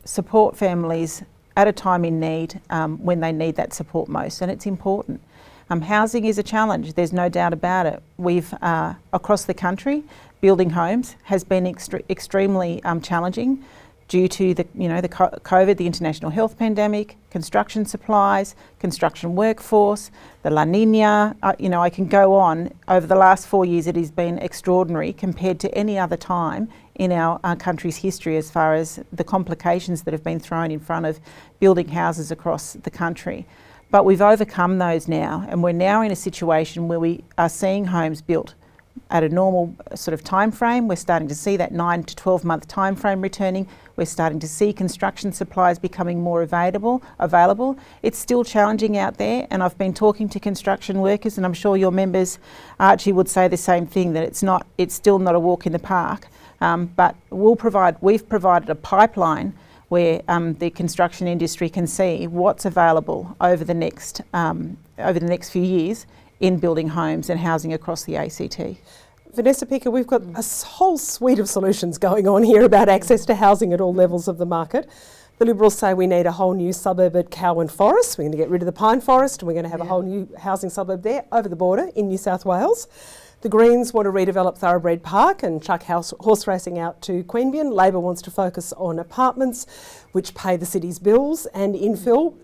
support families at a time in need when they need that support most, and it's important. Housing is a challenge, there's no doubt about it. We've, across the country, building homes has been extremely challenging due to the COVID, the international health pandemic, construction supplies, construction workforce, the La Nina. I can go on. Over the last 4 years, it has been extraordinary compared to any other time in our country's history as far as the complications that have been thrown in front of building houses across the country. But we've overcome those now, and we're now in a situation where we are seeing homes built at a normal sort of time frame. We're starting to see that 9 to 12 month time frame returning. We're starting to see construction supplies becoming more available. It's still challenging out there, and I've been talking to construction workers, and I'm sure your members, Archie, would say the same thing, that it's still not a walk in the park. But we've provided a pipeline where the construction industry can see what's available over the next few years in building homes and housing across the ACT. Vanessa Picker, we've got a whole suite of solutions going on here about access to housing at all levels of the market. The Liberals say we need a whole new suburb at Cowan Forest. We're going to get rid of the pine forest and we're going to have a whole new housing suburb there over the border in New South Wales. The Greens want to redevelop Thoroughbred Park and chuck horse racing out to Queanbeyan. Labor wants to focus on apartments which pay the city's bills and infill.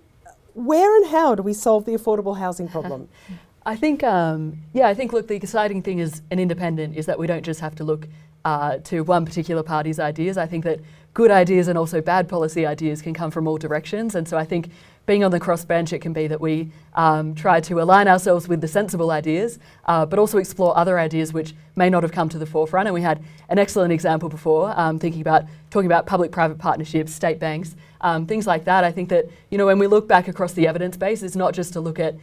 Where and how do we solve the affordable housing problem? I think, look, the exciting thing as an independent is that we don't just have to look to one particular party's ideas. I think that good ideas and also bad policy ideas can come from all directions. And so I think being on the crossbench, it can be that we try to align ourselves with the sensible ideas, but also explore other ideas which may not have come to the forefront. And we had an excellent example before, talking about public-private partnerships, state banks, things like that. I think that, when we look back across the evidence base, it's not just to look at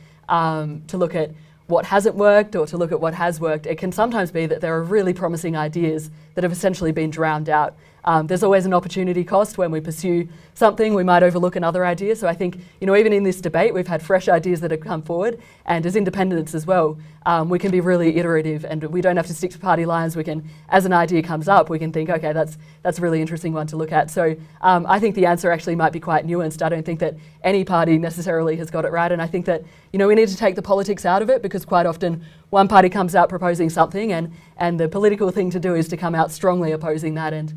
what hasn't worked or to look at what has worked. It can sometimes be that there are really promising ideas that have essentially been drowned out. There's always an opportunity cost when we pursue something, we might overlook another idea. So I think, even in this debate, we've had fresh ideas that have come forward, and as independents as well, we can be really iterative and we don't have to stick to party lines. We can, as an idea comes up, we can think, okay, that's a really interesting one to look at. So I think the answer actually might be quite nuanced. I don't think that any party necessarily has got it right. And I think that, we need to take the politics out of it, because quite often one party comes out proposing something and the political thing to do is to come out strongly opposing that. And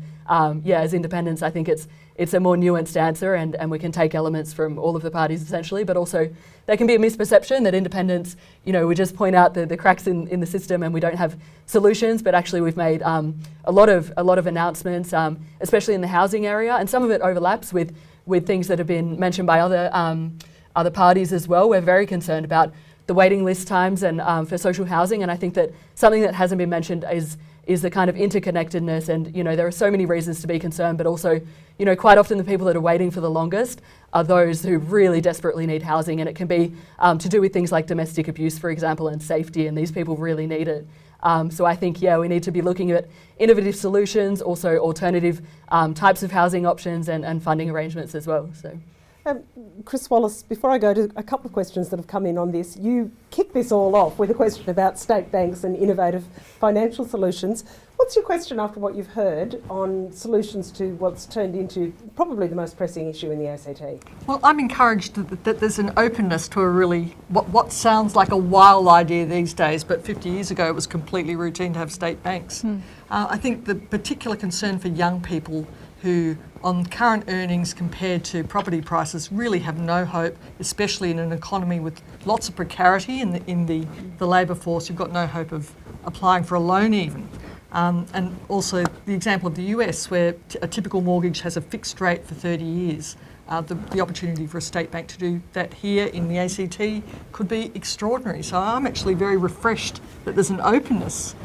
as independents, I think it's a more nuanced answer, and we can take elements from all of the parties essentially, but also there can be a misperception that independents, we just point out the cracks in the system and we don't have solutions, but actually we've made a lot of announcements, especially in the housing area, and some of it overlaps with things that have been mentioned by other parties as well. We're very concerned about the waiting list times and for social housing, and I think that something that hasn't been mentioned is the kind of interconnectedness, and there are so many reasons to be concerned, but also quite often the people that are waiting for the longest are those who really desperately need housing, and it can be to do with things like domestic abuse, for example, and safety, and these people really need it. So I think, we need to be looking at innovative solutions, also alternative types of housing options and funding arrangements as well. So. Chris Wallace, before I go to a couple of questions that have come in on this, you kicked this all off with a question about state banks and innovative financial solutions. What's your question after what you've heard on solutions to what's turned into probably the most pressing issue in the ACT? Well, I'm encouraged that there's an openness to a really, what sounds like a wild idea these days, but 50 years ago it was completely routine to have state banks. I think the particular concern for young people who on current earnings compared to property prices really have no hope, especially in an economy with lots of precarity in the labour force. You've got no hope of applying for a loan even. And also the example of the US, where a typical mortgage has a fixed rate for 30 years. the opportunity for a state bank to do that here in the ACT could be extraordinary. So I'm actually very refreshed that there's an openness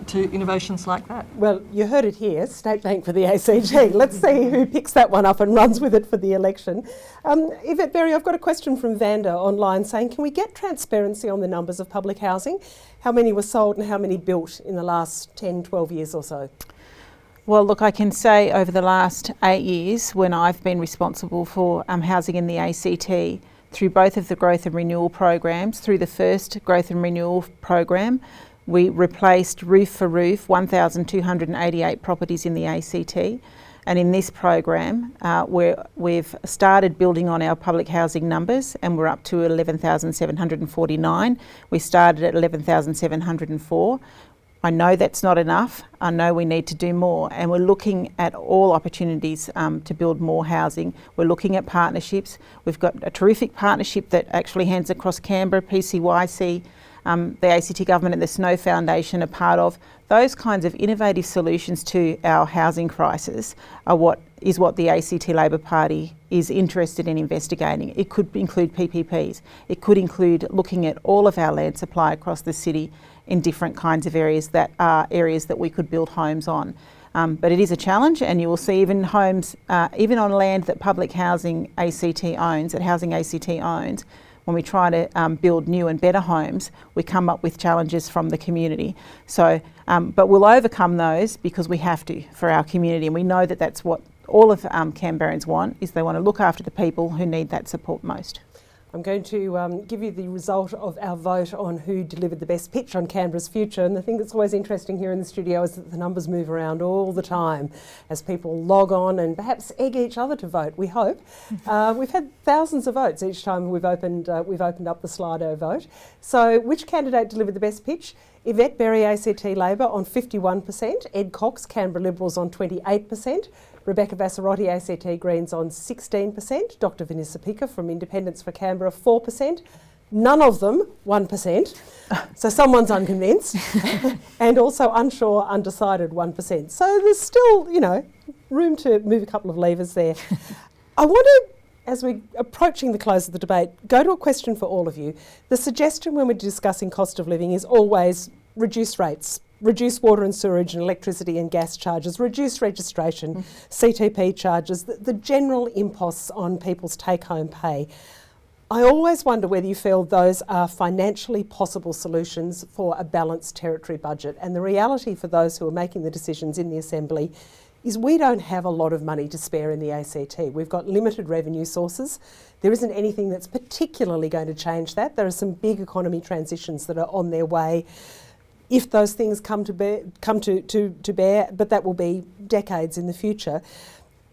to innovations like that. Well, you heard it here, State Bank for the ACT. Let's see who picks that one up and runs with it for the election. Yvette Berry, I've got a question from Vanda online saying, can we get transparency on the numbers of public housing? How many were sold and how many built in the last 10, 12 years or so? Well, look, I can say over the last 8 years, when I've been responsible for housing in the ACT, through both of the growth and renewal programs, through the first growth and renewal program, we replaced roof for roof 1,288 properties in the ACT. And in this program, we've started building on our public housing numbers and we're up to 11,749. We started at 11,704. I know that's not enough. I know we need to do more, and we're looking at all opportunities to build more housing. We're looking at partnerships. We've got a terrific partnership that actually Hands Across Canberra, PCYC, the ACT Government and the Snow Foundation are part of. Those kinds of innovative solutions to our housing crisis are what the ACT Labor Party is interested in investigating. It could include PPPs. It could include looking at all of our land supply across the city in different kinds of areas that are areas that we could build homes on. But it is a challenge, and you will see even homes, even on land that Public Housing ACT owns, that Housing ACT owns, when we try to build new and better homes, we come up with challenges from the community. So, but we'll overcome those because we have to for our community, and we know that that's what all of Canberrans want, is they want to look after the people who need that support most. I'm going to give you the result of our vote on who delivered the best pitch on Canberra's future. And the thing that's always interesting here in the studio is that the numbers move around all the time as people log on and perhaps egg each other to vote, we hope. We've had thousands of votes each time we've opened up the Slido vote. So which candidate delivered the best pitch? Yvette Berry, ACT Labor, on 51%, Ed Cox, Canberra Liberals, on 28%, Rebecca Vassarotti, ACT Greens, on 16%, Dr Vanessa Picker from Independents for Canberra, 4%, none of them 1%, so someone's unconvinced, and also unsure, undecided 1%. So there's still, you know, room to move a couple of levers there. I want to, as we're approaching the close of the debate, go to a question for all of you. The suggestion when we're discussing cost of living is always reduce rates, reduce water and sewerage and electricity and gas charges, reduce registration, CTP charges, the general imposts on people's take-home pay. I always wonder whether you feel those are financially possible solutions for a balanced territory budget. And the reality for those who are making the decisions in the Assembly is we don't have a lot of money to spare in the ACT. We've got limited revenue sources. There isn't anything that's particularly going to change that. There are some big economy transitions that are on their way if those things come to bear, but that will be decades in the future.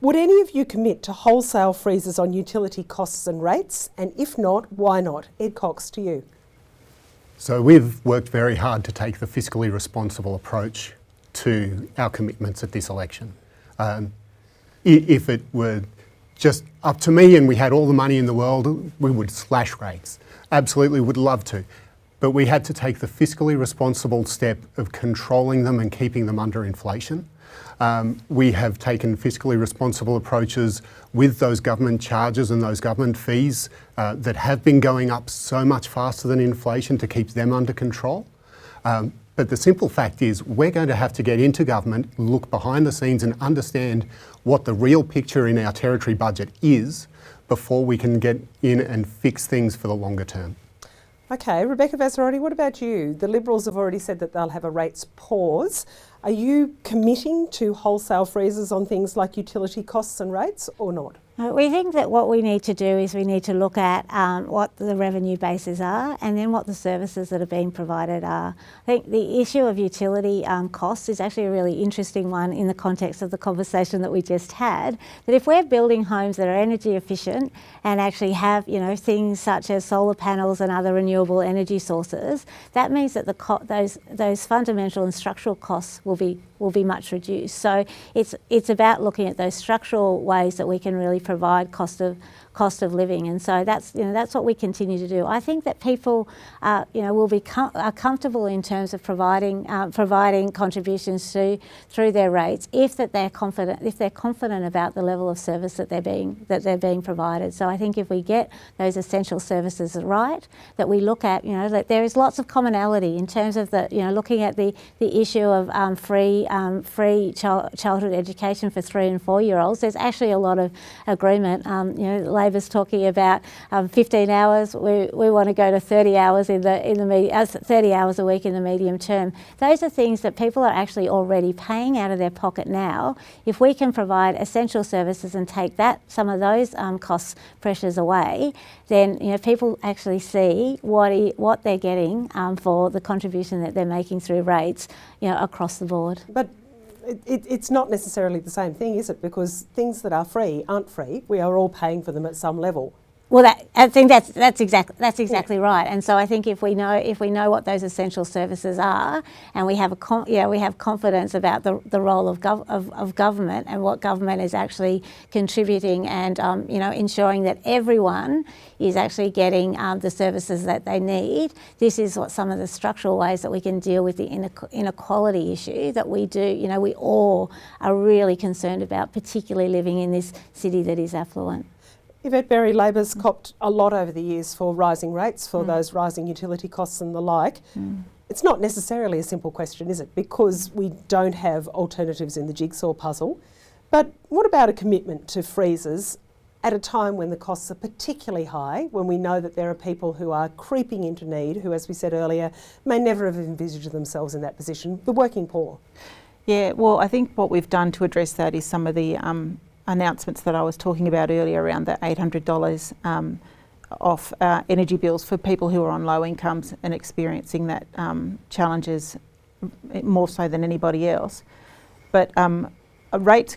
Would any of you commit to wholesale freezes on utility costs and rates? And if not, why not? Ed Cox, to you. So we've worked very hard to take the fiscally responsible approach to our commitments at this election. If it were just up to me and we had all the money in the world, we would slash rates. Absolutely would love to. But we had to take the fiscally responsible step of controlling them and keeping them under inflation. We have taken fiscally responsible approaches with those government charges and those government fees that have been going up so much faster than inflation to keep them under control. But the simple fact is we're going to have to get into government, look behind the scenes and understand what the real picture in our territory budget is before we can get in and fix things for the longer term. Okay, Rebecca Vassarotti, what about you? The Liberals have already said that they'll have a rates pause. Are you committing to wholesale freezes on things like utility costs and rates or not? We think that what we need to do is we need to look at what the revenue bases are and then what the services that are being provided are. I think the issue of utility costs is actually a really interesting one in the context of the conversation that we just had, that if we're building homes that are energy efficient and actually have, you know, things such as solar panels and other renewable energy sources, that means that those fundamental and structural costs will be much reduced. So it's about looking at those structural ways that we can really provide cost of living, and so that's what we continue to do. I think that people will be are comfortable in terms of providing contributions through their rates if they're confident about the level of service that they're being provided. So I think if we get those essential services right, that we look at that there is lots of commonality in terms of looking at the issue of free childhood education for 3 and 4 year olds. There's actually a lot of agreement. Labor's talking about 15 hours. We want to go to 30 hours 30 hours a week in the medium term. Those are things that people are actually already paying out of their pocket now. If we can provide essential services and take some of those cost pressures away, then people actually see what they're getting for the contribution that they're making through rates across the board. But it's not necessarily the same thing, is it? Because things that are free aren't free. We are all paying for them at some level. Well, I think that's exactly right. And so I think if we know what those essential services are, and we have confidence about the role of government and what government is actually contributing, and ensuring that everyone is actually getting the services that they need. This is what some of the structural ways that we can deal with the inequality issue that we do. We all are really concerned about, particularly living in this city that is affluent. Yvette Berry, Labor's copped a lot over the years for rising rates, for those rising utility costs and the like. It's not necessarily a simple question, is it? Because we don't have alternatives in the jigsaw puzzle. But what about a commitment to freezers at a time when the costs are particularly high, when we know that there are people who are creeping into need, who, as we said earlier, may never have envisaged themselves in that position, the working poor? Yeah, well, I think what we've done to address that is some of the announcements that I was talking about earlier around the $800 off energy bills for people who are on low incomes and experiencing that challenges more so than anybody else. But rates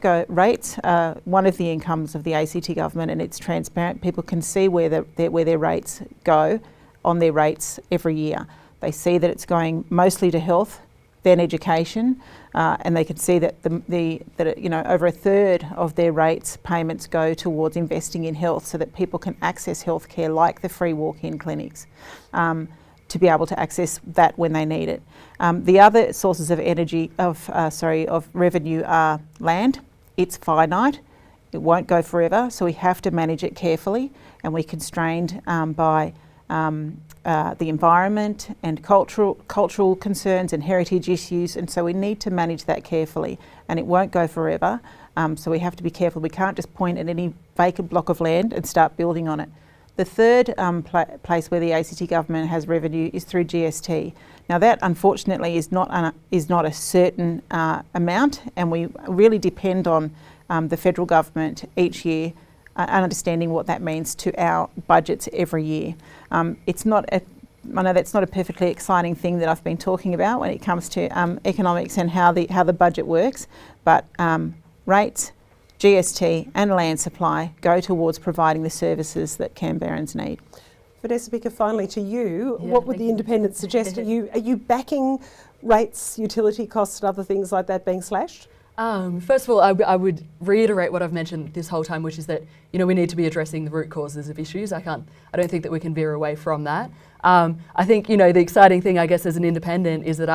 are one of the incomes of the ACT government, and it's transparent. People can see where their rates go on their rates every year. They see that it's going mostly to health, then education, and they can see that over a third of their rates payments go towards investing in health, so that people can access healthcare like the free walk-in clinics, to be able to access that when they need it. The other sources of of revenue are land. It's finite. It won't go forever, so we have to manage it carefully, and we're constrained by the environment and cultural concerns and heritage issues, and so we need to manage that carefully, and it won't go forever, so we have to be careful. We can't just point at any vacant block of land and start building on it. The third place where the ACT government has revenue is through GST. Now that unfortunately is not a certain amount, and we really depend on the federal government each year understanding what that means to our budgets every year. I know that's not a perfectly exciting thing that I've been talking about when it comes to economics and how the budget works, but rates, GST and land supply go towards providing the services that Canberrans need. Vanessa Picker, finally to you, what would the independents suggest? Are you backing rates, utility costs and other things like that being slashed? First of all, I would reiterate what I've mentioned this whole time, which is that we need to be addressing the root causes of issues. I don't think that we can veer away from that. I think the exciting thing, I guess, as an independent is that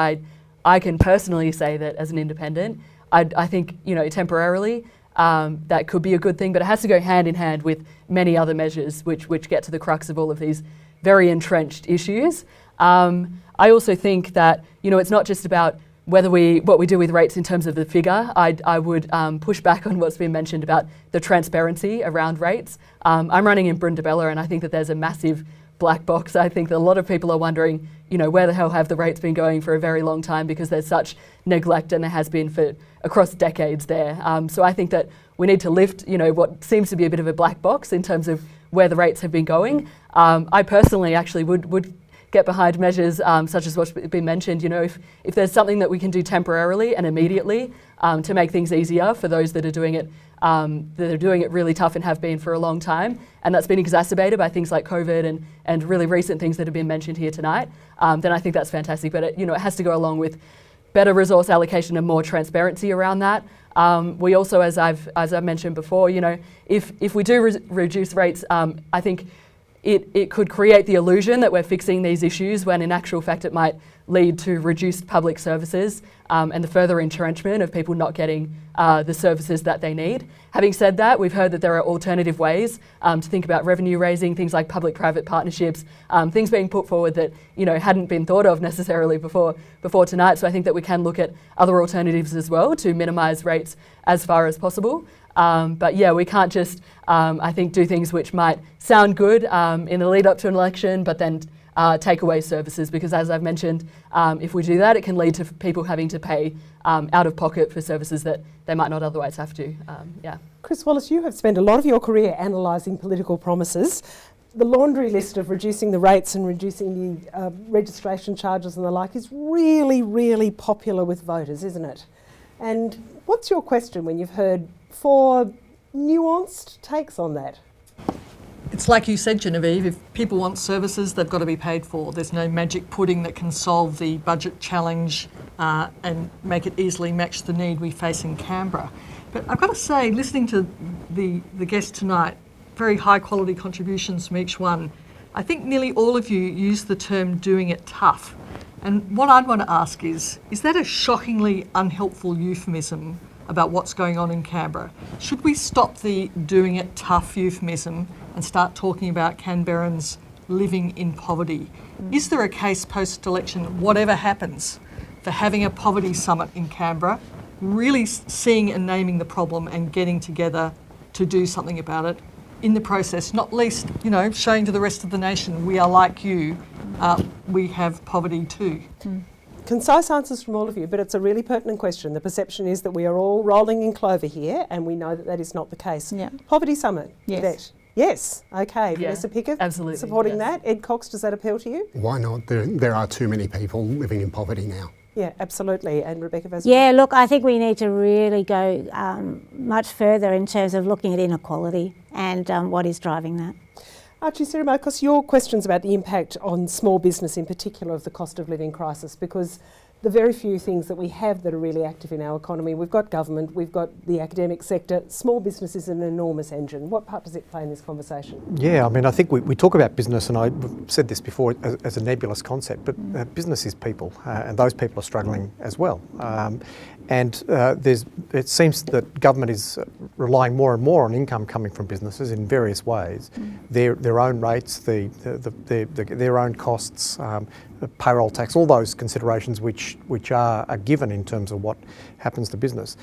I can personally say that as an independent, I think temporarily that could be a good thing, but it has to go hand in hand with many other measures which get to the crux of all of these very entrenched issues. I also think that it's not just about what we do with rates in terms of the figure. I would push back on what's been mentioned about the transparency around rates. I'm running in Brindabella, and I think that there's a massive black box. I think that a lot of people are wondering, where the hell have the rates been going for a very long time, because there's such neglect, and there has been for across decades there. So I think that we need to lift, what seems to be a bit of a black box in terms of where the rates have been going. I personally actually would get behind measures such as what's been mentioned. If there's something that we can do temporarily and immediately to make things easier for those that are doing it really tough and have been for a long time, and that's been exacerbated by things like COVID and really recent things that have been mentioned here tonight, then I think that's fantastic. But it has to go along with better resource allocation and more transparency around that. We also, as I've mentioned before, you know, if we do reduce rates, I think it could create the illusion that we're fixing these issues when in actual fact it might lead to reduced public services and the further entrenchment of people not getting the services that they need. Having said that, we've heard that there are alternative ways to think about revenue raising, things like public-private partnerships, things being put forward that, you know, hadn't been thought of necessarily before tonight. So I think that we can look at other alternatives as well to minimise rates as far as possible. But yeah, we can't just, I think, do things which might sound good in the lead up to an election, but then take away services, because as I've mentioned, if we do that, it can lead to people having to pay out of pocket for services that they might not otherwise have to. Yeah. Chris Wallace, you have spent a lot of your career analysing political promises. The laundry list of reducing the rates and reducing the registration charges and the like is really, really popular with voters, isn't it? And what's your question when you've heard 4 nuanced takes on that? It's like you said, Genevieve, if people want services, they've got to be paid for. There's no magic pudding that can solve the budget challenge and make it easily match the need we face in Canberra. But I've got to say, listening to the guests tonight, very high quality contributions from each one, I think nearly all of you use the term doing it tough. And what I'd want to ask is that a shockingly unhelpful euphemism about what's going on in Canberra? Should we stop the doing it tough euphemism and start talking about Canberrans living in poverty? Is there a case post-election, whatever happens, for having a poverty summit in Canberra, really seeing and naming the problem and getting together to do something about it? In the process, not least, you know, showing to the rest of the nation, we are like you, we have poverty too. Concise answers from all of you, but it's a really pertinent question. The perception is that we are all rolling in clover here, and we know that that is not the case. Yeah. Poverty Summit, Yes. Yvette. Yes, okay. Yeah, Vanessa Picker, absolutely, supporting yes. that. Ed Cox, does that appeal to you? Why not? There are too many people living in poverty now. Yeah, absolutely. And Rebecca Vassarotti? Yeah, look, I think we need to really go much further in terms of looking at inequality and what is driving that. Archie Sirimakos, your questions about the impact on small business in particular of the cost of living crisis, because the very few things that we have that are really active in our economy, we've got government, we've got the academic sector, small business is an enormous engine. What part does it play in this conversation? Yeah, I mean, I think we talk about business, and I've said this before as a nebulous concept, but business is people, and those people are struggling as well. It seems that government is relying more and more on income coming from businesses in various ways, their own rates, their own costs, payroll tax, all those considerations which are given in terms of what happens to business.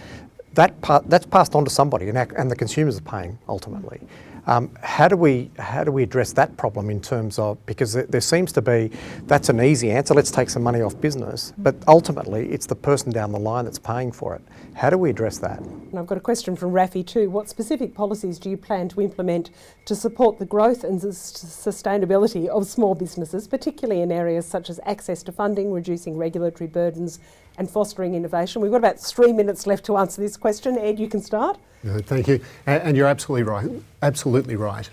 That's passed on to somebody, and the consumers are paying ultimately. How do we address that problem in terms of, because there seems to be, that's an easy answer, let's take some money off business, but ultimately it's the person down the line that's paying for it. How do we address that? And I've got a question from Rafi too. What specific policies do you plan to implement to support the growth and sustainability of small businesses, particularly in areas such as access to funding, reducing regulatory burdens and fostering innovation? We've got about 3 minutes left to answer this question. Ed, you can start. No, thank you. And you're absolutely right. Absolutely right.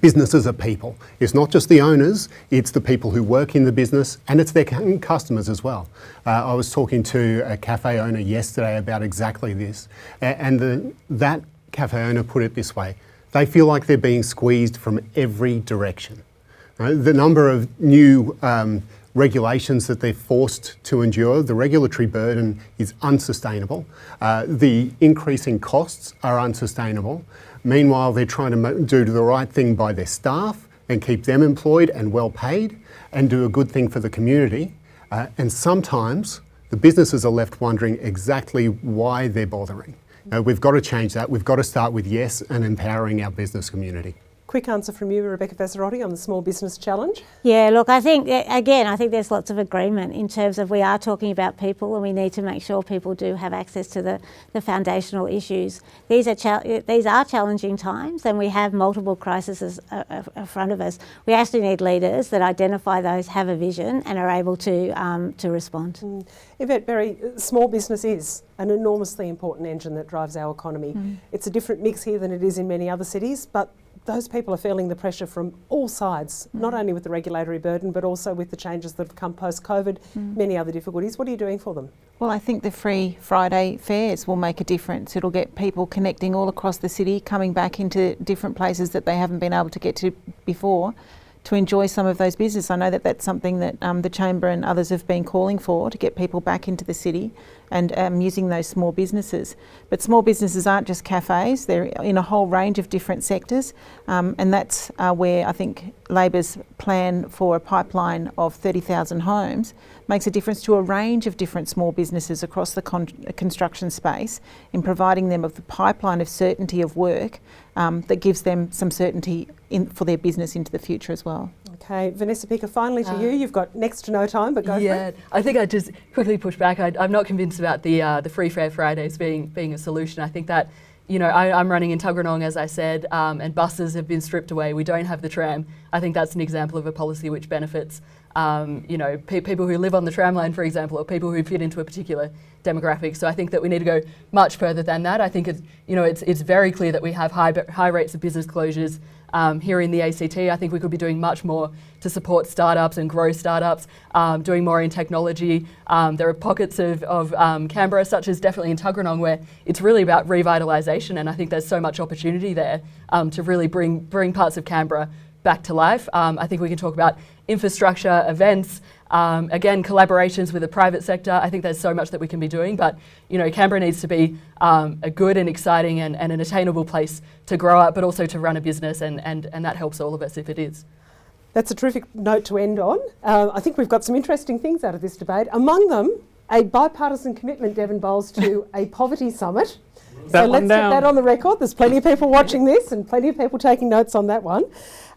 Businesses are people. It's not just the owners, it's the people who work in the business, and it's their customers as well. I was talking to a cafe owner yesterday about exactly this, and that cafe owner put it this way: they feel like they're being squeezed from every direction. The number of new regulations that they're forced to endure, the regulatory burden is unsustainable. The increasing costs are unsustainable. Meanwhile, they're trying to do the right thing by their staff and keep them employed and well paid and do a good thing for the community. And sometimes the businesses are left wondering exactly why they're bothering. We've got to change that. We've got to start with yes and empowering our business community. Quick answer from you, Rebecca Vassarotti, on the Small Business Challenge. Yeah, look, I think there's lots of agreement in terms of we are talking about people, and we need to make sure people do have access to the foundational issues. These are challenging times, and we have multiple crises in front of us. We actually need leaders that identify those, have a vision, and are able to respond. Yvette Berry, small business is an enormously important engine that drives our economy. It's a different mix here than it is in many other cities, but those people are feeling the pressure from all sides, not only with the regulatory burden, but also with the changes that have come post-COVID, many other difficulties. What are you doing for them? Well, I think the free Friday fairs will make a difference. It'll get people connecting all across the city, coming back into different places that they haven't been able to get to before, to enjoy some of those business. I know that that's something that the Chamber and others have been calling for, to get people back into the city and using those small businesses. But small businesses aren't just cafes, they're in a whole range of different sectors, and that's where I think Labor's plan for a pipeline of 30,000 homes makes a difference to a range of different small businesses across the construction space, in providing them with the pipeline of certainty of work that gives them some certainty for their business into the future as well. Okay, Vanessa Picker, finally to you. You've got next to no time, but go for it. I think I'd just quickly push back. I'm not convinced about the Free Fair Fridays being a solution. I think that, you know, I'm running in Kurrajong, as I said, and buses have been stripped away. We don't have the tram. I think that's an example of a policy which benefits, you know, people who live on the tram line, for example, or people who fit into a particular demographic. So I think that we need to go much further than that. I think it's very clear that we have high rates of business closures here in the ACT. I think we could be doing much more to support startups and grow startups, doing more in technology. There are pockets of Canberra, such as definitely in Kurrajong, where it's really about revitalisation, and I think there's so much opportunity there to really bring parts of Canberra back to life. I think we can talk about infrastructure, events, again, collaborations with the private sector. I think there's so much that we can be doing, but you know, Canberra needs to be a good and exciting and an attainable place to grow up, but also to run a business, and that helps all of us if it is. That's a terrific note to end on. I think we've got some interesting things out of this debate. Among them, a bipartisan commitment, Devon Bowles, to a poverty summit. So let's get that on the record. There's plenty of people watching this and plenty of people taking notes on that one.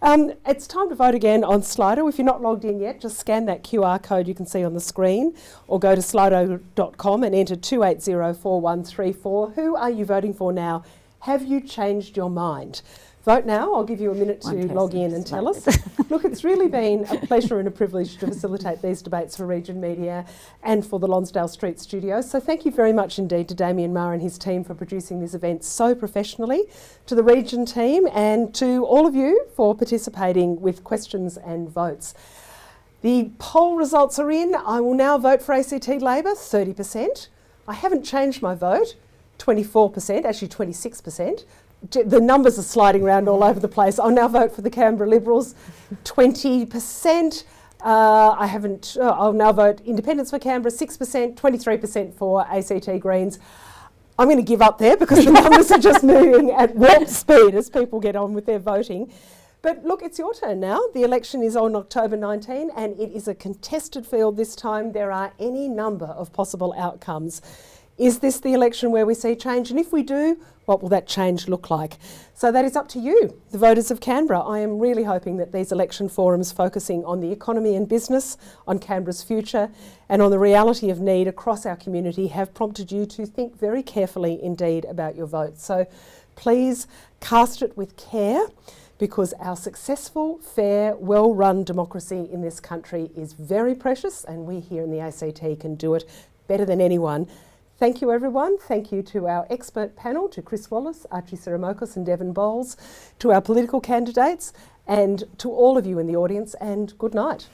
It's time to vote again on Slido. If you're not logged in yet, just scan that QR code you can see on the screen, or go to slido.com and enter 2804134. Who are you voting for now? Have you changed your mind? Vote now. I'll give you a minute to log in and tell us. Look, it's really been a pleasure and a privilege to facilitate these debates for Region Media and for the Lonsdale St Studio. So thank you very much indeed to Damien Maher and his team for producing this event so professionally, to the Region team, and to all of you for participating with questions and votes. The poll results are in. I will now vote for ACT Labor, 30%. I haven't changed my vote, 24%, actually 26%. The numbers are sliding around all over the place. I'll now vote for the Canberra Liberals, 20%. I'll now vote Independents for Canberra, 6%, 23% for ACT Greens. I'm going to give up there because the numbers are just moving at warp speed as people get on with their voting. But look, it's your turn now. The election is on October 19 and it is a contested field this time. There are any number of possible outcomes. Is this the election where we see change? And if we do, what will that change look like? So that is up to you, the voters of Canberra. I am really hoping that these election forums focusing on the economy and business, on Canberra's future, and on the reality of need across our community have prompted you to think very carefully indeed about your vote. So please cast it with care, because our successful, fair, well-run democracy in this country is very precious, and we here in the ACT can do it better than anyone. Thank you, everyone. Thank you to our expert panel, to Chris Wallace, Archie Siramokos and Devon Bowles, to our political candidates, and to all of you in the audience, and good night.